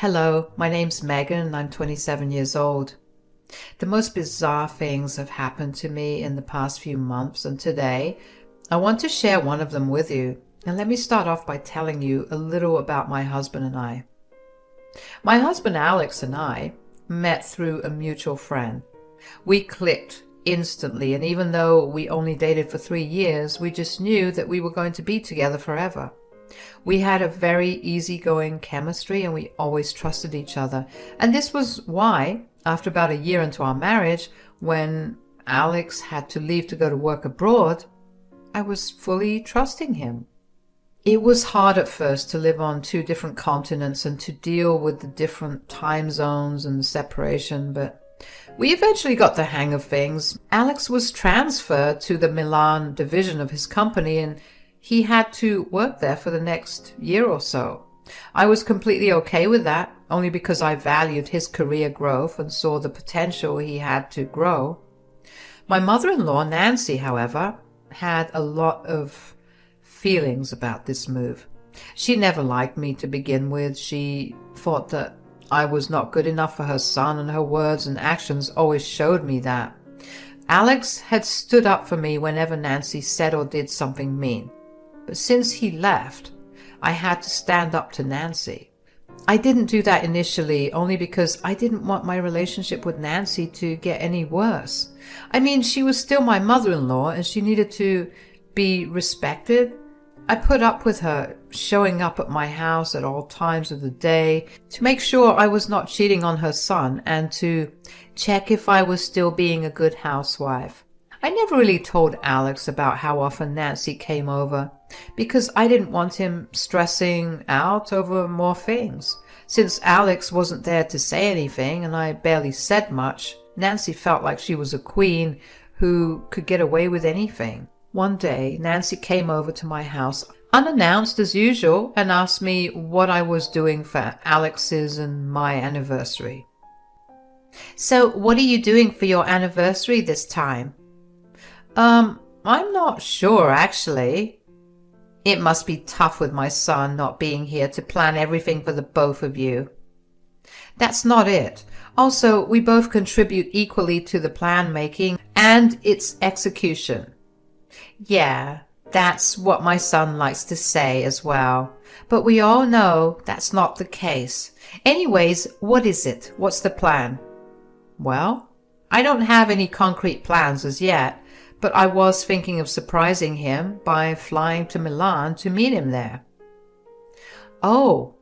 Hello, my name's Megan and I'm 27 years old. The most bizarre things have happened to me in the past few months, and today I want to share one of them with you. And let me start off by telling you a little about my husband and I. My husband Alex and I met through a mutual friend. We clicked instantly, and even though we only dated for 3 years, we just knew that we were going to be together forever. We had a very easygoing chemistry and we always trusted each other. And this was why, after about a year into our marriage, when Alex had to leave to go to work abroad, I was fully trusting him. It was hard at first to live on 2 different continents and to deal with the different time zones and the separation, but we eventually got the hang of things. Alex was transferred to the Milan division of his company and he had to work there for the next year or so. I was completely okay with that, only because I valued his career growth and saw the potential he had to grow. My mother-in-law, Nancy, however, had a lot of feelings about this move. She never liked me to begin with. She thought that I was not good enough for her son, and her words and actions always showed me that. Alex had stood up for me whenever Nancy said or did something mean. But since he left, I had to stand up to Nancy. I didn't do that initially only because I didn't want my relationship with Nancy to get any worse. I mean, she was still my mother-in-law and she needed to be respected. I put up with her showing up at my house at all times of the day to make sure I was not cheating on her son and to check if I was still being a good housewife. I never really told Alex about how often Nancy came over because I didn't want him stressing out over more things. Since Alex wasn't there to say anything and I barely said much, Nancy felt like she was a queen who could get away with anything. One day, Nancy came over to my house unannounced as usual and asked me what I was doing for Alex's and my anniversary. "So what are you doing for your anniversary this time?" I'm not sure, actually. It must be tough with my son not being here to plan everything for the both of you. That's not it. Also, we both contribute equally to the plan making and its execution. Yeah, that's what my son likes to say as well. But we all know that's not the case. Anyways, what is it? What's the plan? Well, I don't have any concrete plans as yet. But I was thinking of surprising him by flying to Milan to meet him there. Oh,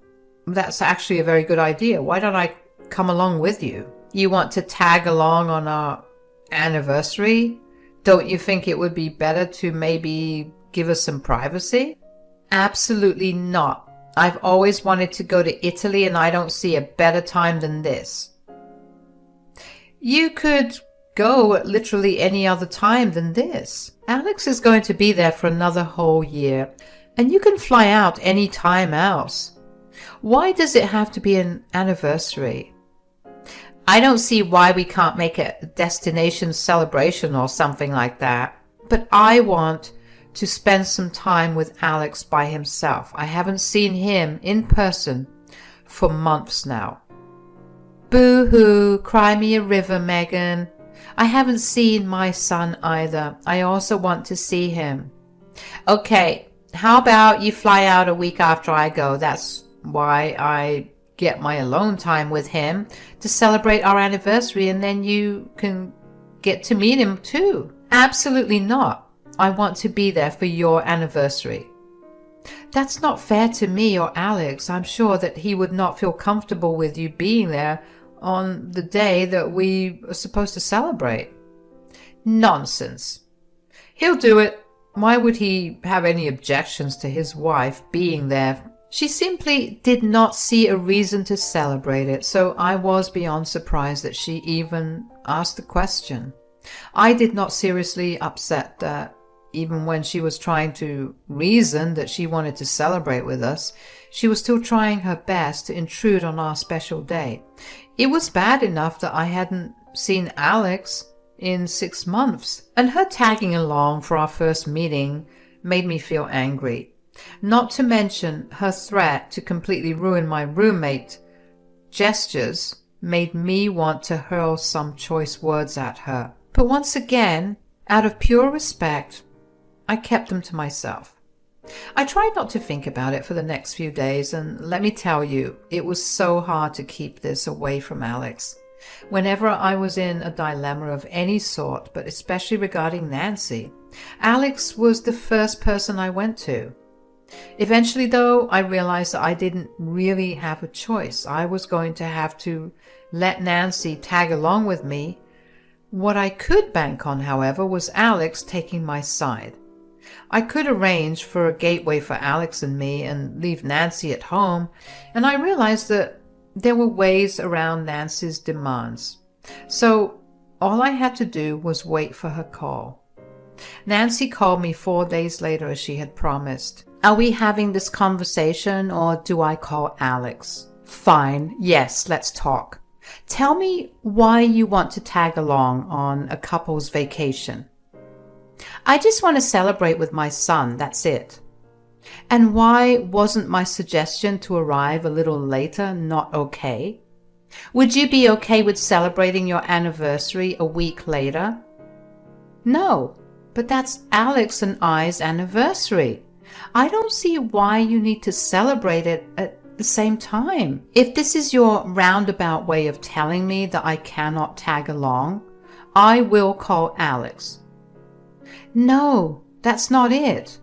that's actually a very good idea. Why don't I come along with you? You want to tag along on our anniversary? Don't you think it would be better to maybe give us some privacy? Absolutely not. I've always wanted to go to Italy and I don't see a better time than this. You could go at literally any other time than this. Alex is going to be there for another whole year, and you can fly out any time else. Why does it have to be an anniversary? I don't see why we can't make a destination celebration or something like that. But I want to spend some time with Alex by himself. I haven't seen him in person for months now. Boo-hoo, cry me a river, Megan. I haven't seen my son either. I also want to see him. Okay, how about you fly out a week after I go? That's why I get my alone time with him to celebrate our anniversary, and then you can get to meet him too. Absolutely not. I want to be there for your anniversary. That's not fair to me or Alex. I'm sure that he would not feel comfortable with you being there on the day that we are supposed to celebrate. Nonsense. He'll do it. Why would he have any objections to his wife being there? She simply did not see a reason to celebrate it, so I was beyond surprised that she even asked the question. I did not seriously upset that even when she was trying to reason that she wanted to celebrate with us, she was still trying her best to intrude on our special day. It was bad enough that I hadn't seen Alex in 6 months, and her tagging along for our first meeting made me feel angry. Not to mention her threat to completely ruin my roommate gestures made me want to hurl some choice words at her. But once again, out of pure respect, I kept them to myself. I tried not to think about it for the next few days, and let me tell you, it was so hard to keep this away from Alex. Whenever I was in a dilemma of any sort, but especially regarding Nancy, Alex was the first person I went to. Eventually, though, I realized that I didn't really have a choice. I was going to have to let Nancy tag along with me. What I could bank on, however, was Alex taking my side. I could arrange for a gateway for Alex and me and leave Nancy at home, and I realized that there were ways around Nancy's demands. So all I had to do was wait for her call. Nancy called me 4 days later as she had promised. Are we having this conversation or do I call Alex? Fine, yes, let's talk. Tell me why you want to tag along on a couple's vacation. I just want to celebrate with my son, that's it. And why wasn't my suggestion to arrive a little later not okay? Would you be okay with celebrating your anniversary a week later? No, but that's Alex and I's anniversary. I don't see why you need to celebrate it at the same time. If this is your roundabout way of telling me that I cannot tag along, I will call Alex. No, that's not it.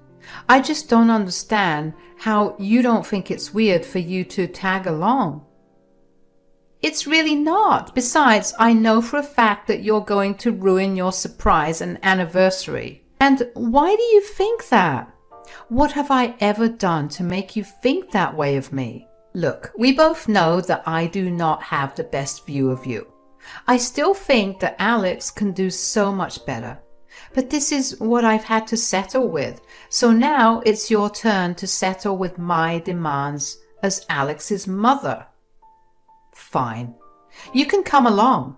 I just don't understand how you don't think it's weird for you to tag along. It's really not. Besides, I know for a fact that you're going to ruin your surprise and anniversary. And why do you think that? What have I ever done to make you think that way of me? Look, we both know that I do not have the best view of you. I still think that Alex can do so much better. But this is what I've had to settle with. So now it's your turn to settle with my demands as Alex's mother. Fine. You can come along.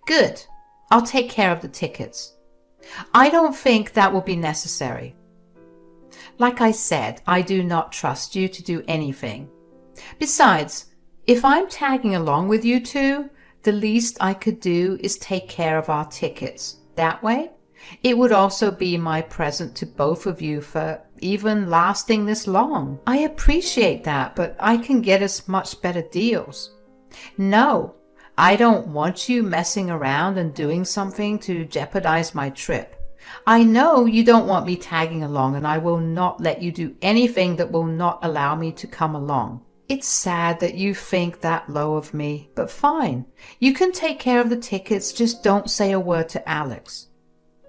Good. I'll take care of the tickets. I don't think that will be necessary. Like I said, I do not trust you to do anything. Besides, if I'm tagging along with you two, the least I could do is take care of our tickets. That way, it would also be my present to both of you for even lasting this long. I appreciate that, but I can get us much better deals. No, I don't want you messing around and doing something to jeopardize my trip. I know you don't want me tagging along, and I will not let you do anything that will not allow me to come along. It's sad that you think that low of me, but fine. You can take care of the tickets, just don't say a word to Alex.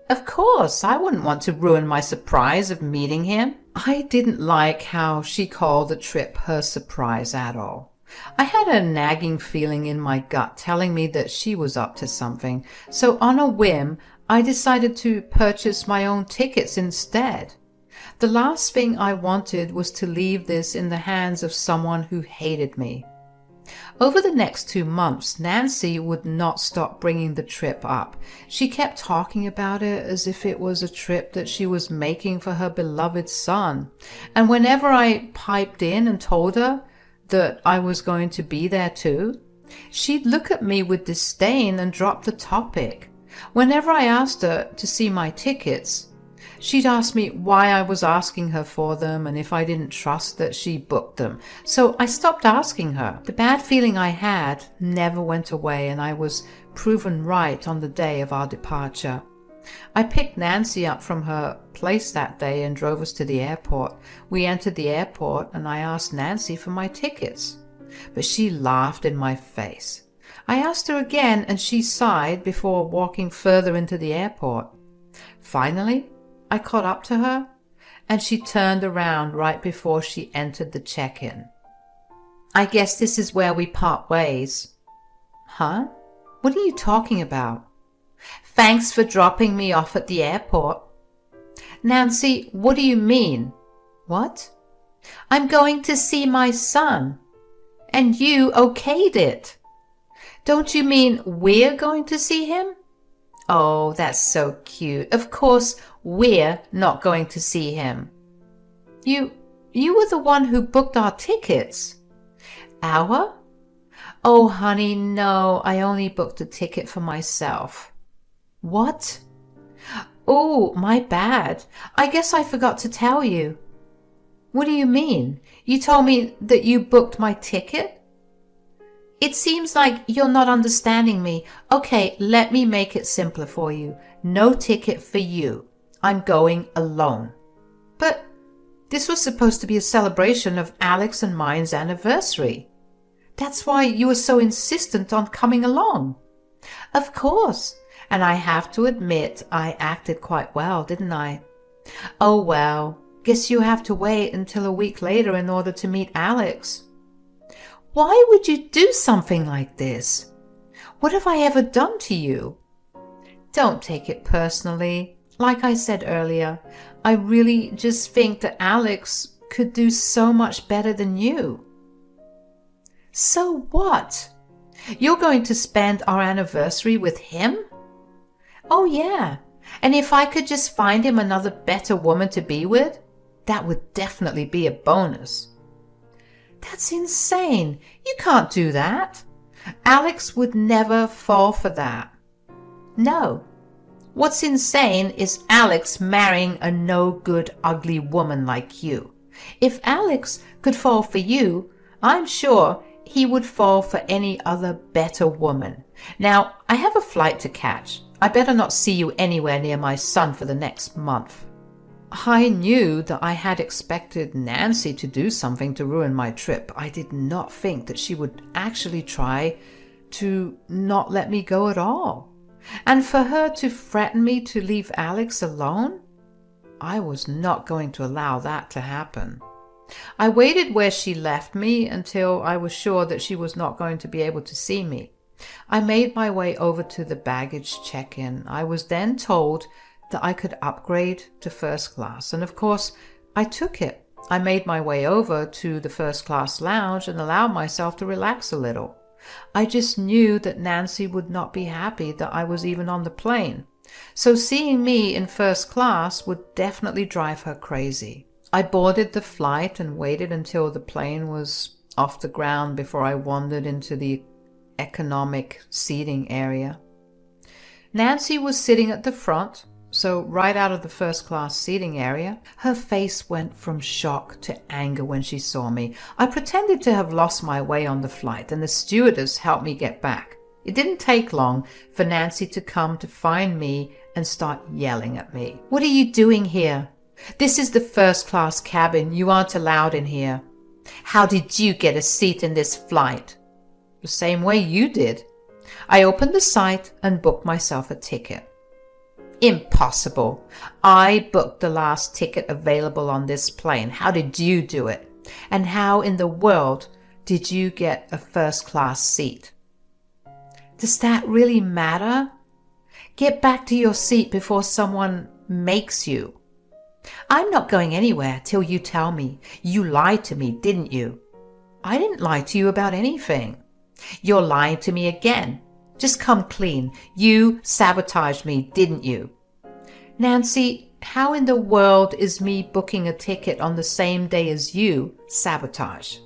Of course, I wouldn't want to ruin my surprise of meeting him. I didn't like how she called the trip her surprise at all. I had a nagging feeling in my gut telling me that she was up to something, so on a whim, I decided to purchase my own tickets instead. The last thing I wanted was to leave this in the hands of someone who hated me. Over the next 2 months, Nancy would not stop bringing the trip up. She kept talking about it as if it was a trip that she was making for her beloved son. And whenever I piped in and told her that I was going to be there too, she'd look at me with disdain and drop the topic. Whenever I asked her to see my tickets, she'd ask me why I was asking her for them and if I didn't trust that she booked them. So I stopped asking her. The bad feeling I had never went away, and I was proven right on the day of our departure. I picked Nancy up from her place that day and drove us to the airport. We entered the airport and I asked Nancy for my tickets, but she laughed in my face. I asked her again and she sighed before walking further into the airport. Finally, I caught up to her, and she turned around right before she entered the check-in. I guess this is where we part ways. Huh? What are you talking about? Thanks for dropping me off at the airport. Nancy, what do you mean? What? I'm going to see my son. And you okayed it. Don't you mean we're going to see him? Oh, that's so cute. Of course, we're not going to see him. You were the one who booked our tickets. Our? Oh, honey, no, I only booked a ticket for myself. What? Oh, my bad. I guess I forgot to tell you. What do you mean? You told me that you booked my ticket? It seems like you're not understanding me. Okay, let me make it simpler for you. No ticket for you. I'm going alone. But this was supposed to be a celebration of Alex and mine's anniversary. That's why you were so insistent on coming along. Of course. And I have to admit, I acted quite well, didn't I? Oh well, guess you have to wait until a week later in order to meet Alex. Why would you do something like this? What have I ever done to you? Don't take it personally. Like I said earlier, I really just think that Alex could do so much better than you. So what? You're going to spend our anniversary with him? Oh yeah, and if I could just find him another better woman to be with, that would definitely be a bonus. That's insane. You can't do that. Alex would never fall for that. No. What's insane is Alex marrying a no-good, ugly woman like you. If Alex could fall for you, I'm sure he would fall for any other better woman. Now, I have a flight to catch. I better not see you anywhere near my son for the next month. I knew that I had expected Nancy to do something to ruin my trip. I did not think that she would actually try to not let me go at all. And for her to threaten me to leave Alex alone, I was not going to allow that to happen. I waited where she left me until I was sure that she was not going to be able to see me. I made my way over to the baggage check-in. I was then told that I could upgrade to first class, and of course, I took it. I made my way over to the first class lounge and allowed myself to relax a little. I just knew that Nancy would not be happy that I was even on the plane, so seeing me in first class would definitely drive her crazy. I boarded the flight and waited until the plane was off the ground before I wandered into the economic seating area. Nancy was sitting at the front, so right out of the first class seating area. Her face went from shock to anger when she saw me. I pretended to have lost my way on the flight, and the stewardess helped me get back. It didn't take long for Nancy to come to find me and start yelling at me. "What are you doing here? This is the first class cabin. You aren't allowed in here. How did you get a seat in this flight?" "The same way you did. I opened the site and booked myself a ticket." "Impossible. I booked the last ticket available on this plane. How did you do it? And how in the world did you get a first class seat?" "Does that really matter? Get back to your seat before someone makes you." "I'm not going anywhere till you tell me. You lied to me, didn't you?" "I didn't lie to you about anything." "You're lying to me again. Just come clean. You sabotaged me, didn't you?" "Nancy, how in the world is me booking a ticket on the same day as you sabotage?"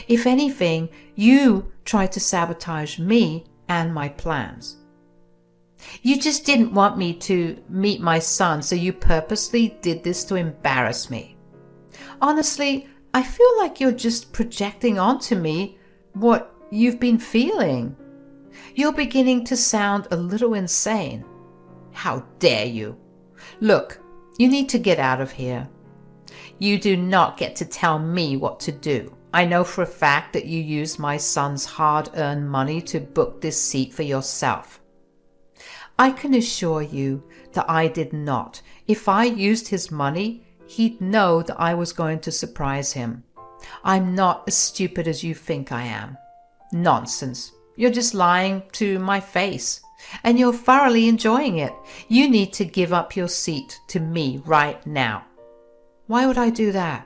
"If anything, you tried to sabotage me and my plans. You just didn't want me to meet my son, so you purposely did this to embarrass me." "Honestly, I feel like you're just projecting onto me what you've been feeling. You're beginning to sound a little insane." "How dare you? Look, you need to get out of here. You do not get to tell me what to do. I know for a fact that you used my son's hard-earned money to book this seat for yourself." "I can assure you that I did not. If I used his money, he'd know that I was going to surprise him. I'm not as stupid as you think I am." "Nonsense. You're just lying to my face, and you're thoroughly enjoying it. You need to give up your seat to me right now." "Why would I do that?"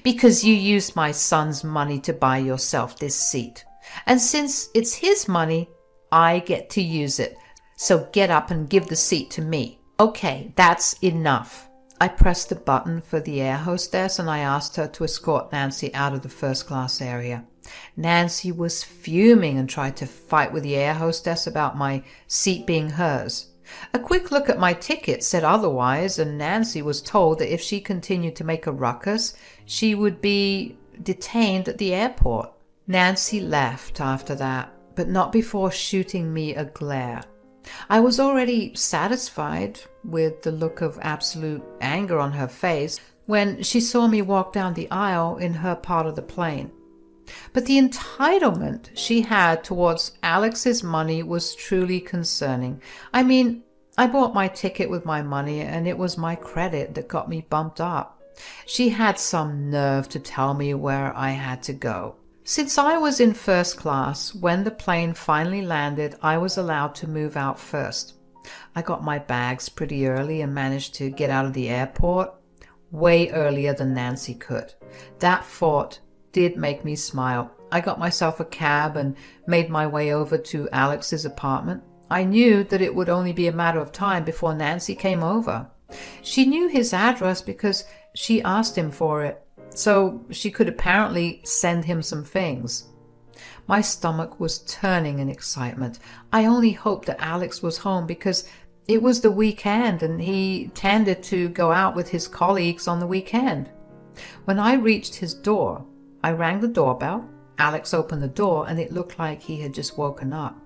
"Because you used my son's money to buy yourself this seat. And since it's his money, I get to use it. So get up and give the seat to me." "Okay, that's enough." I pressed the button for the air hostess and I asked her to escort Nancy out of the first class area. Nancy was fuming and tried to fight with the air hostess about my seat being hers. A quick look at my ticket said otherwise, and Nancy was told that if she continued to make a ruckus, she would be detained at the airport. Nancy left after that, but not before shooting me a glare. I was already satisfied with the look of absolute anger on her face when she saw me walk down the aisle in her part of the plane. But the entitlement she had towards Alex's money was truly concerning. I mean, I bought my ticket with my money, and it was my credit that got me bumped up. She had some nerve to tell me where I had to go. Since I was in first class, when the plane finally landed, I was allowed to move out first. I got my bags pretty early and managed to get out of the airport way earlier than Nancy could. That thought did make me smile. I got myself a cab and made my way over to Alex's apartment. I knew that it would only be a matter of time before Nancy came over. She knew his address because she asked him for it, so she could apparently send him some things. My stomach was turning in excitement. I only hoped that Alex was home because it was the weekend and he tended to go out with his colleagues on the weekend. When I reached his door, I rang the doorbell. Alex opened the door and it looked like he had just woken up.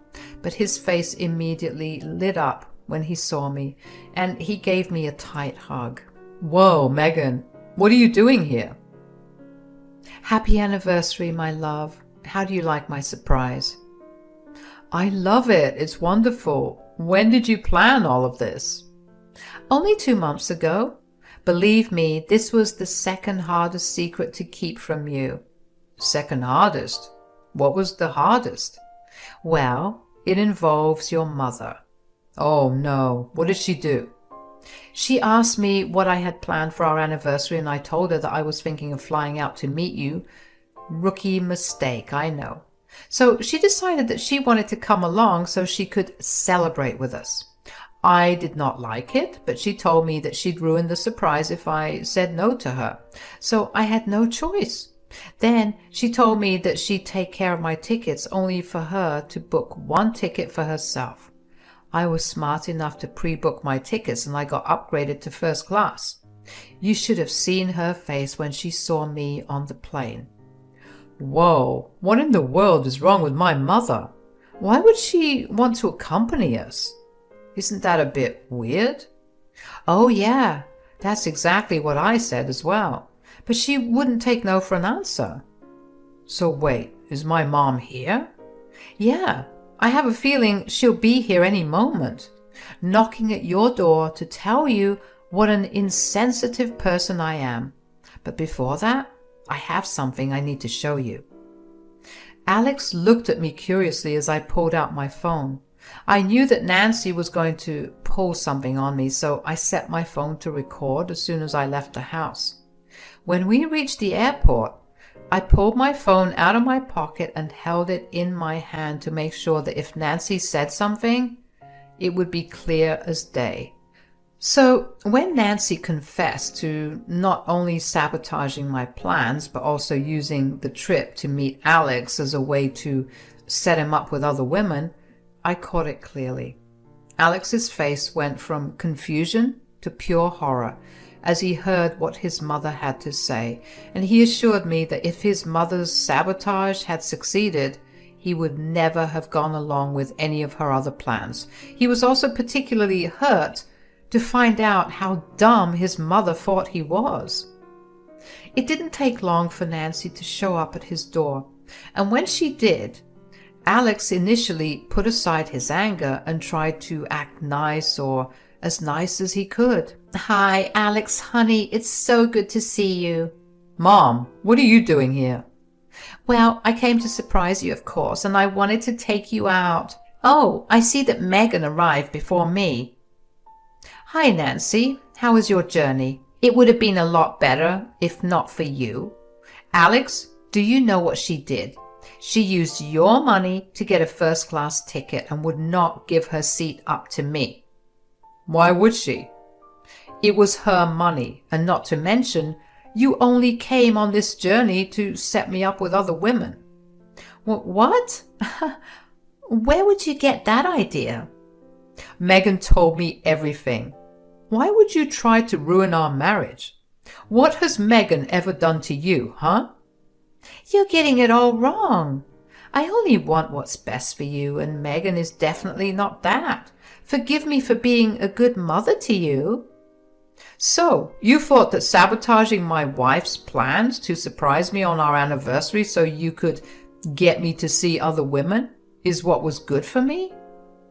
But his face immediately lit up when he saw me, and he gave me a tight hug. "Whoa, Megan, what are you doing here?" "Happy anniversary, my love. How do you like my surprise?" "I love it. It's wonderful. When did you plan all of this?" "Only 2 months ago. Believe me, this was the second hardest secret to keep from you." "Second hardest? What was the hardest?" "Well, it involves your mother." "Oh no, what did she do?" "She asked me what I had planned for our anniversary, and I told her that I was thinking of flying out to meet you. Rookie mistake, I know. So she decided that she wanted to come along so she could celebrate with us. I did not like it, but she told me that she'd ruin the surprise if I said no to her. So I had no choice. Then she told me that she'd take care of my tickets, only for her to book one ticket for herself. I was smart enough to pre-book my tickets and I got upgraded to first class. You should have seen her face when she saw me on the plane. Whoa, what in the world is wrong with my mother? Why would she want to accompany us? Isn't that a bit weird? Oh yeah, that's exactly what I said as well. But she wouldn't take no for an answer. So wait, is my mom here? Yeah, I have a feeling she'll be here any moment, knocking at your door to tell you what an insensitive person I am. But before that, I have something I need to show you. Alex looked at me curiously as I pulled out my phone. I knew that Nancy was going to pull something on me, so I set my phone to record as soon as I left the house. When we reached the airport, I pulled my phone out of my pocket and held it in my hand to make sure that if Nancy said something, it would be clear as day. So when Nancy confessed to not only sabotaging my plans, but also using the trip to meet Alex as a way to set him up with other women, I caught it clearly. Alex's face went from confusion to pure horror as he heard what his mother had to say, and he assured me that if his mother's sabotage had succeeded, he would never have gone along with any of her other plans. He was also particularly hurt to find out how dumb his mother thought he was. It didn't take long for Nancy to show up at his door, and when she did, Alex initially put aside his anger and tried to act nice, or as nice as he could. "Hi, Alex, honey, it's so good to see you." "Mom, what are you doing here?" "Well, I came to surprise you, of course, and I wanted to take you out." "Oh, I see that Megan arrived before me." "Hi, Nancy. How was your journey?" "It would have been a lot better if not for you." "Alex, do you know what she did? She used your money to get a first-class ticket and would not give her seat up to me." "Why would she?" "It was her money, and not to mention, you only came on this journey to set me up with other women." What? Where would you get that idea? Megan told me everything. Why would you try to ruin our marriage? What has Megan ever done to you, huh? You're getting it all wrong. I only want what's best for you, and Megan is definitely not that. Forgive me for being a good mother to you. So, you thought that sabotaging my wife's plans to surprise me on our anniversary so you could get me to see other women is what was good for me?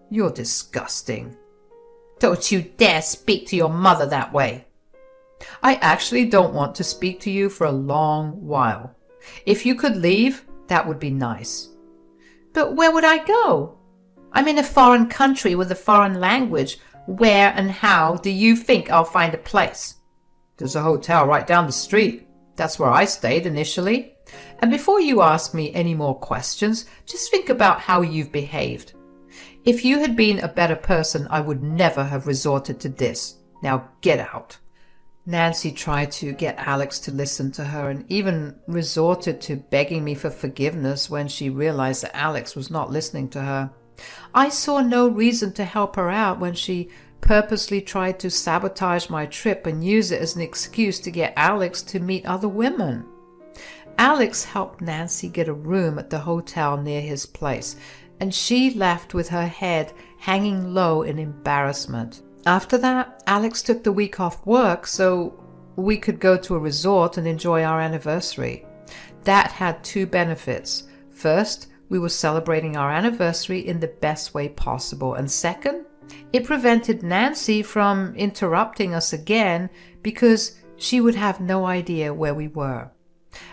You're disgusting. Don't you dare speak to your mother that way. I actually don't want to speak to you for a long while. If you could leave, that would be nice. But where would I go? I'm in a foreign country with a foreign language. Where and how do you think I'll find a place? There's a hotel right down the street. That's where I stayed initially. And before you ask me any more questions, just think about how you've behaved. If you had been a better person, I would never have resorted to this. Now get out. Nancy tried to get Alex to listen to her and even resorted to begging me for forgiveness when she realized that Alex was not listening to her. I saw no reason to help her out when she purposely tried to sabotage my trip and use it as an excuse to get Alex to meet other women. Alex helped Nancy get a room at the hotel near his place, and she left with her head hanging low in embarrassment. After that, Alex took the week off work so we could go to a resort and enjoy our anniversary. That had two benefits. First, we were celebrating our anniversary in the best way possible. And second, it prevented Nancy from interrupting us again because she would have no idea where we were.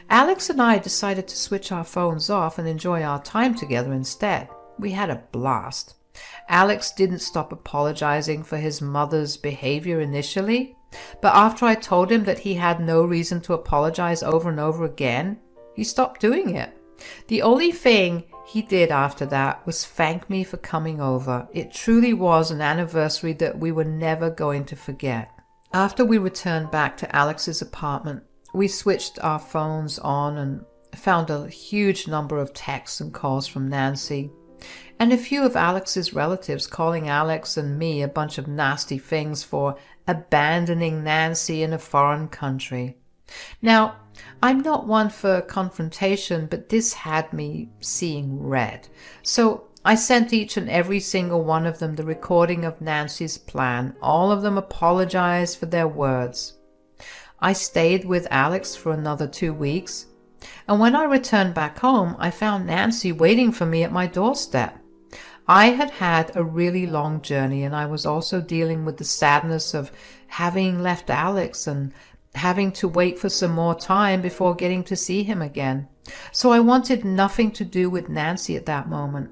Alex and I decided to switch our phones off and enjoy our time together instead. We had a blast. Alex didn't stop apologizing for his mother's behavior initially, but after I told him that he had no reason to apologize over and over again, he stopped doing it. The only thing he did after that was thank me for coming over. It truly was an anniversary that we were never going to forget. After we returned back to Alex's apartment, we switched our phones on and found a huge number of texts and calls from Nancy, and a few of Alex's relatives calling Alex and me a bunch of nasty things for abandoning Nancy in a foreign country. Now, I'm not one for confrontation, but this had me seeing red. So I sent each and every single one of them the recording of Nancy's plan. All of them apologized for their words. I stayed with Alex for another 2 weeks, and when I returned back home, I found Nancy waiting for me at my doorstep. I had had a really long journey, and I was also dealing with the sadness of having left Alex and having to wait for some more time before getting to see him again. So I wanted nothing to do with Nancy at that moment.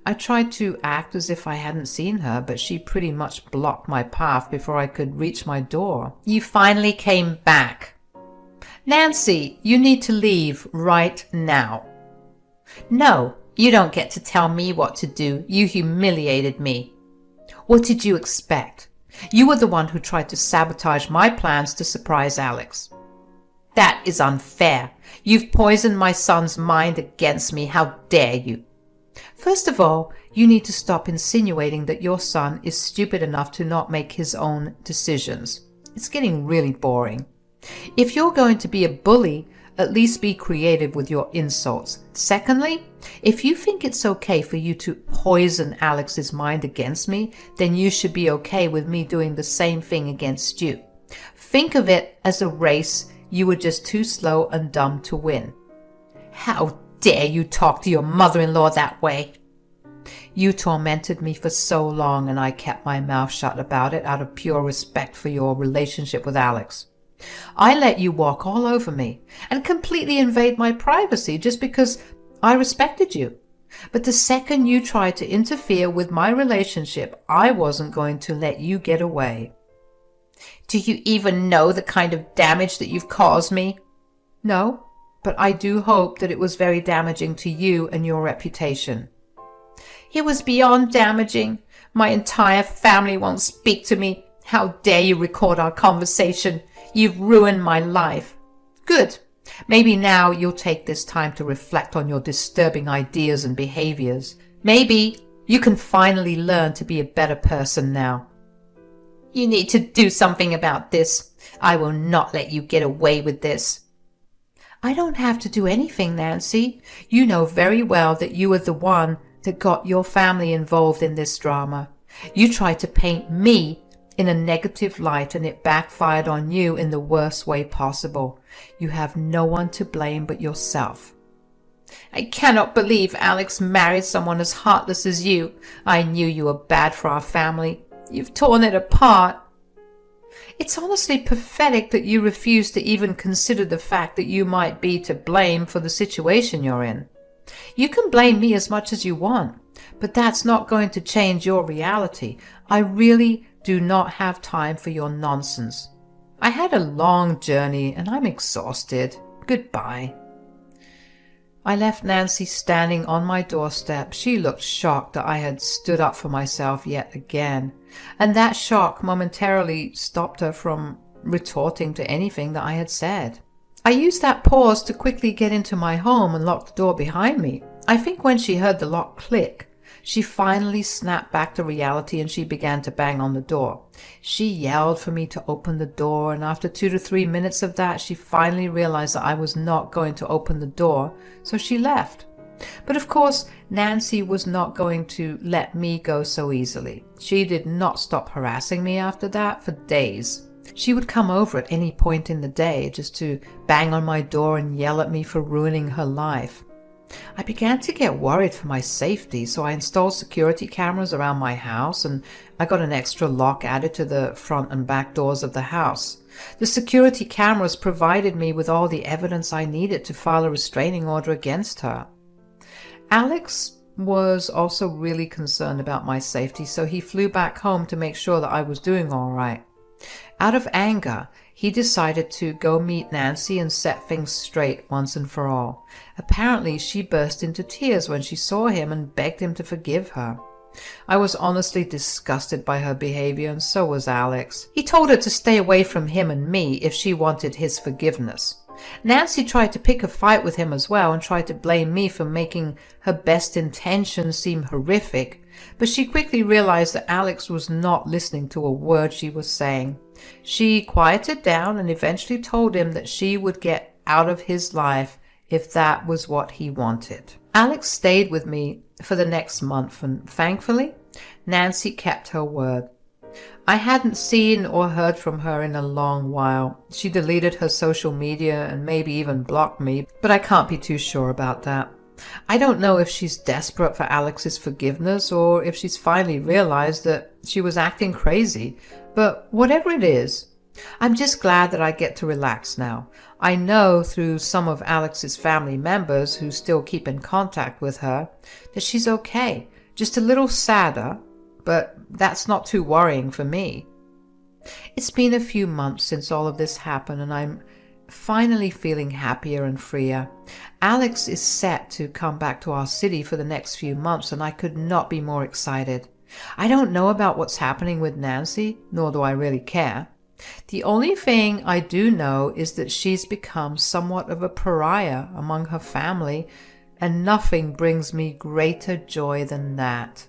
I tried to act as if I hadn't seen her, but she pretty much blocked my path before I could reach my door. You finally came back. Nancy, you need to leave right now. No, you don't get to tell me what to do. You humiliated me. What did you expect? You were the one who tried to sabotage my plans to surprise Alex. That is unfair. You've poisoned my son's mind against me. How dare you? First of all, you need to stop insinuating that your son is stupid enough to not make his own decisions. It's getting really boring. If you're going to be a bully, at least be creative with your insults. Secondly, if you think it's okay for you to poison Alex's mind against me, then you should be okay with me doing the same thing against you. Think of it as a race. You were just too slow and dumb to win. How dare you talk to your mother-in-law that way? You tormented me for so long, and I kept my mouth shut about it out of pure respect for your relationship with Alex. I let you walk all over me and completely invade my privacy just because I respected you. But the second you tried to interfere with my relationship, I wasn't going to let you get away. Do you even know the kind of damage that you've caused me? No, but I do hope that it was very damaging to you and your reputation. It was beyond damaging. My entire family won't speak to me. How dare you record our conversation? You've ruined my life. Good. Maybe now you'll take this time to reflect on your disturbing ideas and behaviors. Maybe you can finally learn to be a better person now. You need to do something about this. I will not let you get away with this. I don't have to do anything, Nancy. You know very well that you are the one that got your family involved in this drama. You tried to paint me in a negative light and it backfired on you in the worst way possible. You have no one to blame but yourself. I cannot believe Alex married someone as heartless as you. I knew you were bad for our family. You've torn it apart. It's honestly pathetic that you refuse to even consider the fact that you might be to blame for the situation you're in. You can blame me as much as you want, but that's not going to change your reality. I really do not have time for your nonsense. I had a long journey and I'm exhausted. Goodbye. I left Nancy standing on my doorstep. She looked shocked that I had stood up for myself yet again, and that shock momentarily stopped her from retorting to anything that I had said. I used that pause to quickly get into my home and lock the door behind me. I think when she heard the lock click, she finally snapped back to reality and she began to bang on the door. She yelled for me to open the door, and after 2 to 3 minutes of that, she finally realized that I was not going to open the door, so she left. But of course, Nancy was not going to let me go so easily. She did not stop harassing me after that for days. She would come over at any point in the day just to bang on my door and yell at me for ruining her life. I began to get worried for my safety, so I installed security cameras around my house and I got an extra lock added to the front and back doors of the house. The security cameras provided me with all the evidence I needed to file a restraining order against her. Alex was also really concerned about my safety, so he flew back home to make sure that I was doing all right. Out of anger, he decided to go meet Nancy and set things straight once and for all. Apparently, she burst into tears when she saw him and begged him to forgive her. I was honestly disgusted by her behavior, and so was Alex. He told her to stay away from him and me if she wanted his forgiveness. Nancy tried to pick a fight with him as well and tried to blame me for making her best intentions seem horrific, but she quickly realized that Alex was not listening to a word she was saying. She quieted down and eventually told him that she would get out of his life if that was what he wanted. Alex stayed with me for the next month, and thankfully, Nancy kept her word. I hadn't seen or heard from her in a long while. She deleted her social media and maybe even blocked me, but I can't be too sure about that. I don't know if she's desperate for Alex's forgiveness or if she's finally realized that she was acting crazy, but whatever it is, I'm just glad that I get to relax now. I know through some of Alex's family members who still keep in contact with her that she's okay, just a little sadder, but that's not too worrying for me. It's been a few months since all of this happened, and I'm finally feeling happier and freer. Alex is set to come back to our city for the next few months, and I could not be more excited. I don't know about what's happening with Nancy, nor do I really care. The only thing I do know is that she's become somewhat of a pariah among her family, and nothing brings me greater joy than that.